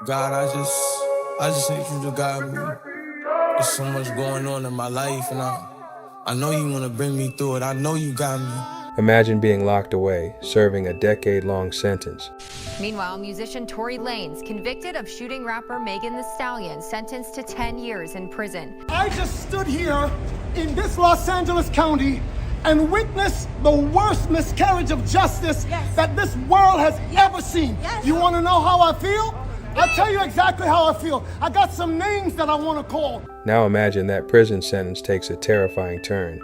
God, I just need you to guide me. There's so much going on in my life, and I know you want to bring me through it. I know you got me. Imagine being locked away, serving a decade-long sentence. Meanwhile, musician Tory Lanez, convicted of shooting rapper Megan Thee Stallion, sentenced to 10 years in prison. I just stood here in this Los Angeles County and witnessed the worst miscarriage of justice that this world has ever seen. You want to know how I feel? I'll tell you exactly how I feel. I got some names that I want to call. Now imagine that prison sentence takes a terrifying turn.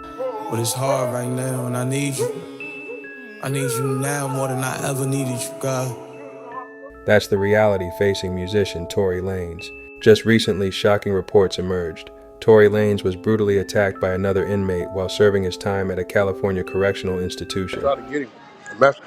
But it's hard right now, and I need you. I need you now more than I ever needed you, God. That's the reality facing musician Tory Lanez. Just recently, shocking reports emerged. Tory Lanez was brutally attacked by another inmate while serving his time at a California correctional institution. Try to get him. That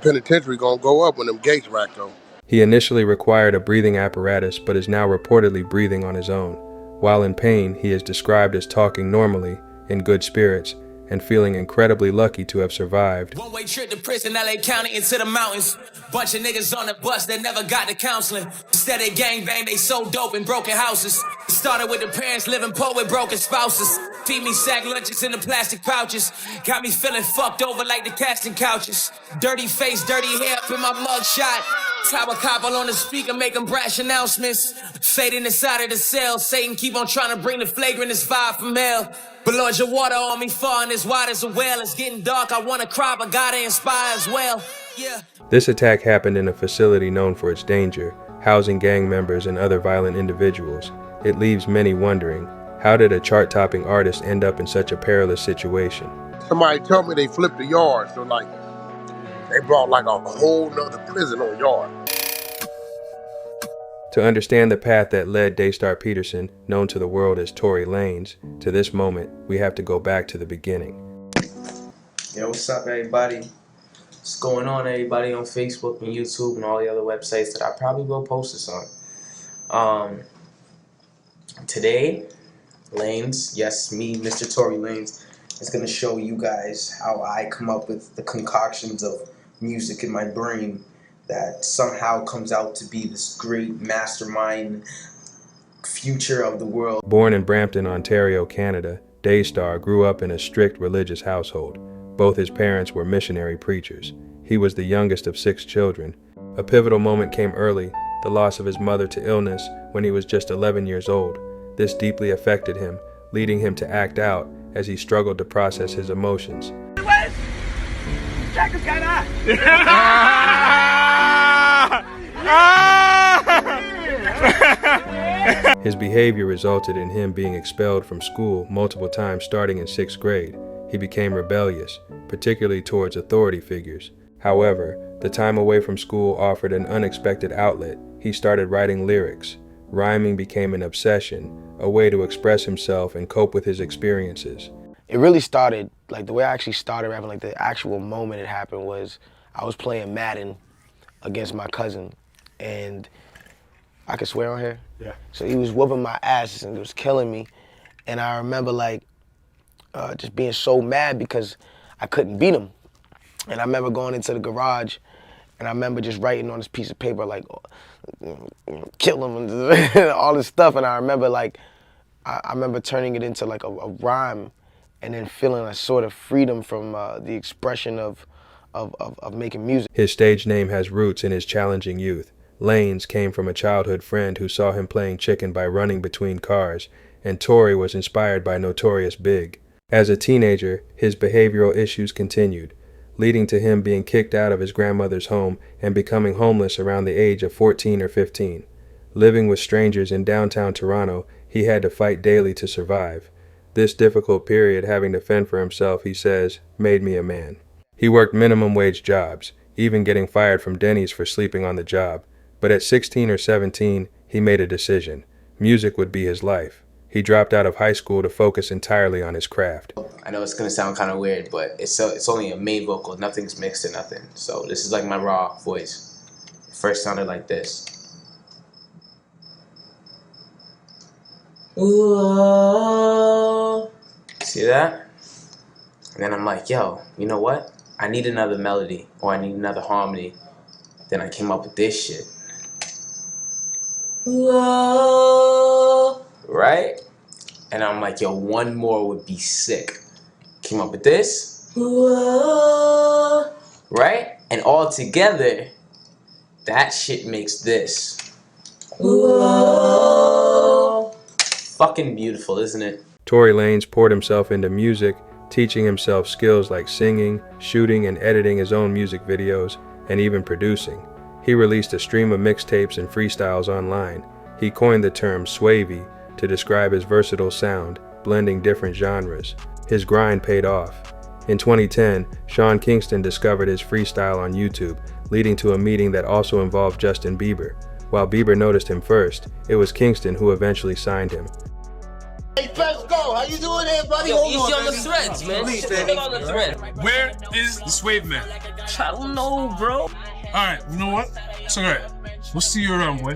penitentiary gonna go up when them gates racked on. He initially required a breathing apparatus, but is now reportedly breathing on his own. While in pain, he is described as talking normally, in good spirits, and feeling incredibly lucky to have survived. One-way trip to prison, LA County into the mountains. Bunch of niggas on the bus that never got to counseling. Instead they gangbang, they sold dope in broken houses. It started with the parents living poor with broken spouses. Feed me sack lunches in the plastic pouches. Got me feeling fucked over like the casting couches. Dirty face, dirty hair up in my mug shot. Top a couple on the speaker, making brash announcements. Fading inside of the cell, Satan keep on trying to bring the flagrantest vibe from hell. But Lord, your water on me falling as wide as a well. It's getting dark, I wanna cry, but gotta inspire as well. Yeah. This attack happened in a facility known for its danger, housing gang members and other violent individuals. It leaves many wondering, how did a chart-topping artist end up in such a perilous situation? Somebody told me they flipped the yard, so like, they brought like a whole nother prison on yard. To understand the path that led Daystar Peterson, known to the world as Tory Lanez, to this moment, we have to go back to the beginning. Yo, what's up, everybody? What's going on, everybody, on Facebook and YouTube and all the other websites that I probably will post this on. Today, Lanez, yes, me, Mr. Tory Lanez, is going to show you guys how I come up with the concoctions of music in my brain that somehow comes out to be this great mastermind future of the world. Born in Brampton, Ontario, Canada, Daystar grew up in a strict religious household. Both his parents were missionary preachers. He was the youngest of 6 children. A pivotal moment came early, the loss of his mother to illness when he was just 11 years old. This deeply affected him, leading him to act out as he struggled to process his emotions. Check this guy out. His behavior resulted in him being expelled from school multiple times starting in 6th grade. He became rebellious, particularly towards authority figures. However, the time away from school offered an unexpected outlet. He started writing lyrics. Rhyming became an obsession, a way to express himself and cope with his experiences. It really started, like the way I actually started rapping, like the actual moment it happened was I was playing Madden against my cousin, and I could swear on here? Yeah. So he was whooping my ass and it was killing me. And I remember like just being so mad because I couldn't beat him. And I remember going into the garage and I remember just writing on this piece of paper like, kill him and all this stuff. And I remember like, I remember turning it into like a rhyme and then feeling a sort of freedom from the expression of making music. His stage name has roots in his challenging youth. Lanez came from a childhood friend who saw him playing chicken by running between cars, and Tory was inspired by Notorious Big. As a teenager, his behavioral issues continued, leading to him being kicked out of his grandmother's home and becoming homeless around the age of 14 or 15. Living with strangers in downtown Toronto, he had to fight daily to survive. This difficult period, having to fend for himself, he says, made me a man. He worked minimum wage jobs, even getting fired from Denny's for sleeping on the job. But at 16 or 17, he made a decision. Music would be his life. He dropped out of high school to focus entirely on his craft. I know it's going to sound kind of weird, but it's only a main vocal. Nothing's mixed or nothing. So this is like my raw voice. It first sounded like this. Ooh, see that? And then I'm like, yo, you know what? I need another melody or I need another harmony. Then I came up with this shit. Whoa, right? And I'm like, yo, one more would be sick. Came up with this. Whoa, right? And all together, that shit makes this. Whoa. Fucking beautiful, isn't it? Tory Lanez poured himself into music, teaching himself skills like singing, shooting, and editing his own music videos, and even producing. He released a stream of mixtapes and freestyles online. He coined the term swavy to describe his versatile sound, blending different genres. His grind paid off. In 2010, Sean Kingston discovered his freestyle on YouTube, leading to a meeting that also involved Justin Bieber. While Bieber noticed him first, it was Kingston who eventually signed him. Hey, let's go. How you doing there, buddy? Yo, easy on the threads, man. Please, Chill on the thread. Where is the Swave Man? I don't know, bro. Alright, you know what? It's alright. We'll see you around, boy.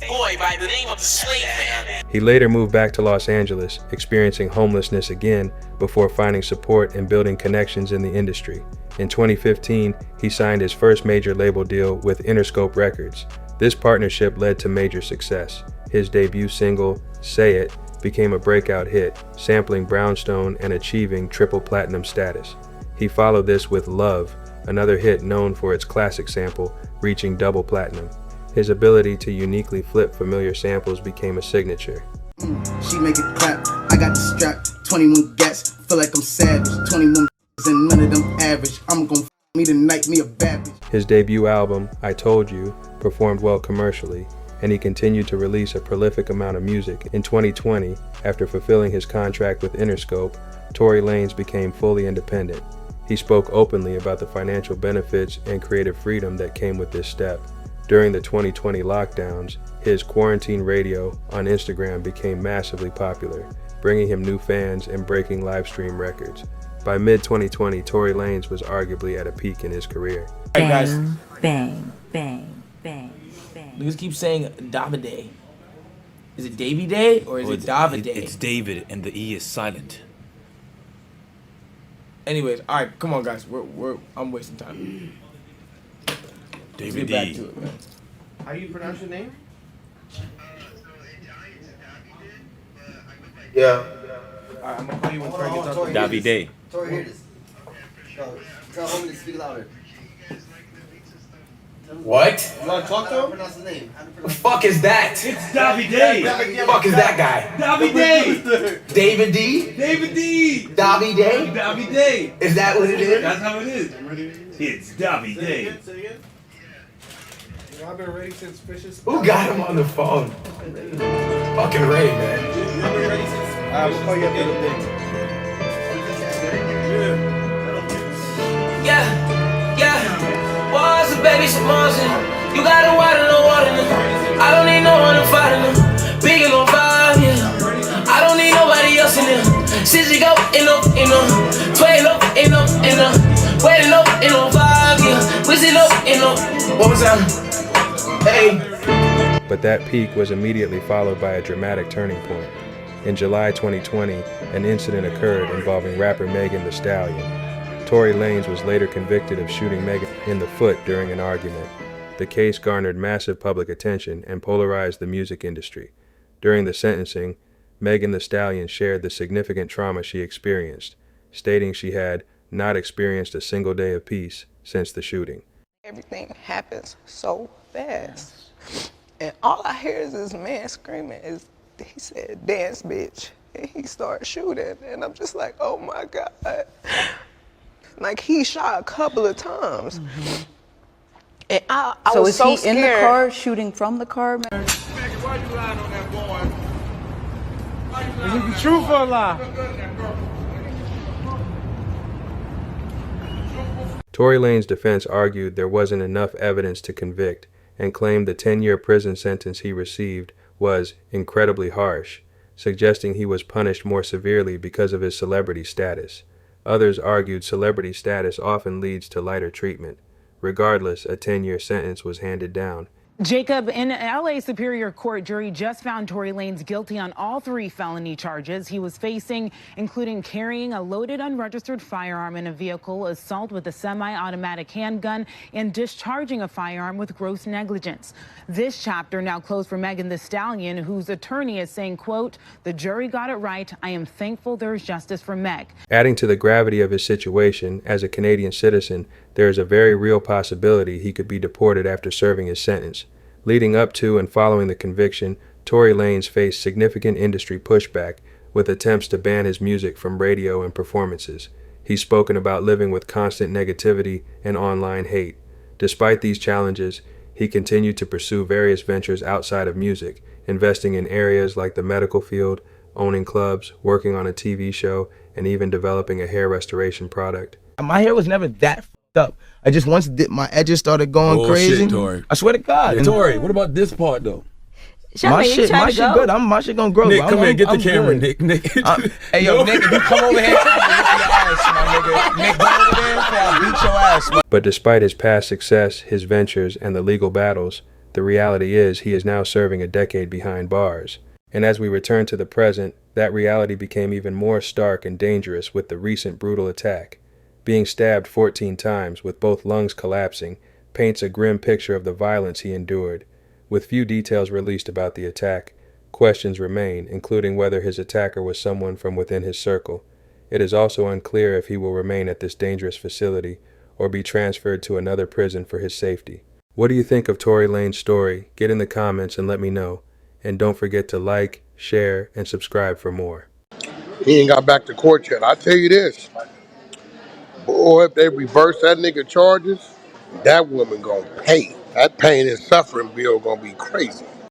Boy by the name of Slave Man. He later moved back to Los Angeles, experiencing homelessness again before finding support and building connections in the industry. In 2015, he signed his first major label deal with Interscope Records. This partnership led to major success. His debut single, Say It, became a breakout hit, sampling Brownstone and achieving triple platinum status. He followed this with Love, another hit known for its classic sample, reaching double platinum. His ability to uniquely flip familiar samples became a signature. She make it clap, I got the strap, 21 gats, feel like I'm savage, 21 and none of them average, I'm gon' me tonight, me a bad bitch. His debut album, I Told You, performed well commercially, and he continued to release a prolific amount of music. In 2020, after fulfilling his contract with Interscope, Tory Lanez became fully independent. He spoke openly about the financial benefits and creative freedom that came with this step. During the 2020 lockdowns, his quarantine radio on Instagram became massively popular, bringing him new fans and breaking live stream records. By mid-2020, Tory Lanez was arguably at a peak in his career. Hey guys. Bang, bang, bang, bang. Niggas keep saying Davide. Is it Davy Day or is it Davide? It's David and the E is silent. Anyways, all right, come on, guys. I'm wasting time. David Let's get back D. to it, man. How you pronounce your name? Yeah. All right, I'm gonna call you when Troy gets up. Davide. Tory, hear this. Tell homie to speak louder. What? You want to talk to him? Pronounce his name. The fuck is that? It's Davide. The fuck is that guy? Davide. David D? David D. Davide? Davide. Is that what it is? That's how it is. It's Davide. I've been ready since Fishes. Who got him on the phone? Fucking Ray, man. I've been ready since. We'll call you up in a bit. Yeah. Was a baby Samoan. You got a water, no water. I don't need no one to fight in them. Big and on 5, yeah. I don't need nobody else in there. Since you go in them, 12 up, waiting up, in on 5, yeah. Whizzing up, what was that? Hey. But that peak was immediately followed by a dramatic turning point. In July 2020, an incident occurred involving rapper Megan Thee Stallion. Tory Lanez was later convicted of shooting Megan in the foot during an argument. The case garnered massive public attention and polarized the music industry. During the sentencing, Megan Thee Stallion shared the significant trauma she experienced, stating she had not experienced a single day of peace since the shooting. Everything happens so fast. And all I hear is this man screaming, he said, dance, bitch. And he started shooting. And I'm just like, oh my God. Like he shot a couple of times. Mm-hmm. And I was so scared. So is he in the car shooting from the car? Why you lying on that boy? Is it the truth or a lie? Tory Lanez's defense argued there wasn't enough evidence to convict and claimed the 10-year prison sentence he received was incredibly harsh, suggesting he was punished more severely because of his celebrity status. Others argued celebrity status often leads to lighter treatment. Regardless, a 10-year sentence was handed down. Jacob, in LA Superior Court, jury just found Tory Lanez guilty on all 3 felony charges he was facing, including carrying a loaded unregistered firearm in a vehicle, assault with a semi-automatic handgun, and discharging a firearm with gross negligence. This chapter now closed for Megan Thee Stallion, whose attorney is saying, quote, "The jury got it right. I am thankful there is justice for Meg." Adding to the gravity of his situation, as a Canadian citizen, there is a very real possibility he could be deported after serving his sentence. Leading up to and following the conviction, Tory Lanez faced significant industry pushback, with attempts to ban his music from radio and performances. He's spoken about living with constant negativity and online hate. Despite these challenges, he continued to pursue various ventures outside of music, investing in areas like the medical field, owning clubs, working on a TV show, and even developing a hair restoration product. My hair was never that f***ed up. I just once my edges started going crazy. Shit, Tory. I swear to God. Yeah, Tory, what about this part though? My shit good. My shit gonna grow. Nick, come here, get the camera, good. Nick. Hey, yo, Nick, if you come over here, I'll beat your ass, my nigga. Nick, go over there, I'll beat your ass, man. But despite his past success, his ventures, and the legal battles, the reality is he is now serving a decade behind bars. And as we return to the present, that reality became even more stark and dangerous with the recent brutal attack. Being stabbed 14 times with both lungs collapsing paints a grim picture of the violence he endured. With few details released about the attack, questions remain, including whether his attacker was someone from within his circle. It is also unclear if he will remain at this dangerous facility or be transferred to another prison for his safety. What do you think of Tory Lanez's story? Get in the comments and let me know. And don't forget to like, share, and subscribe for more. He ain't got back to court yet. I tell you this. Boy, if they reverse that nigga charges, that woman gonna pay. That pain and suffering bill gonna be crazy.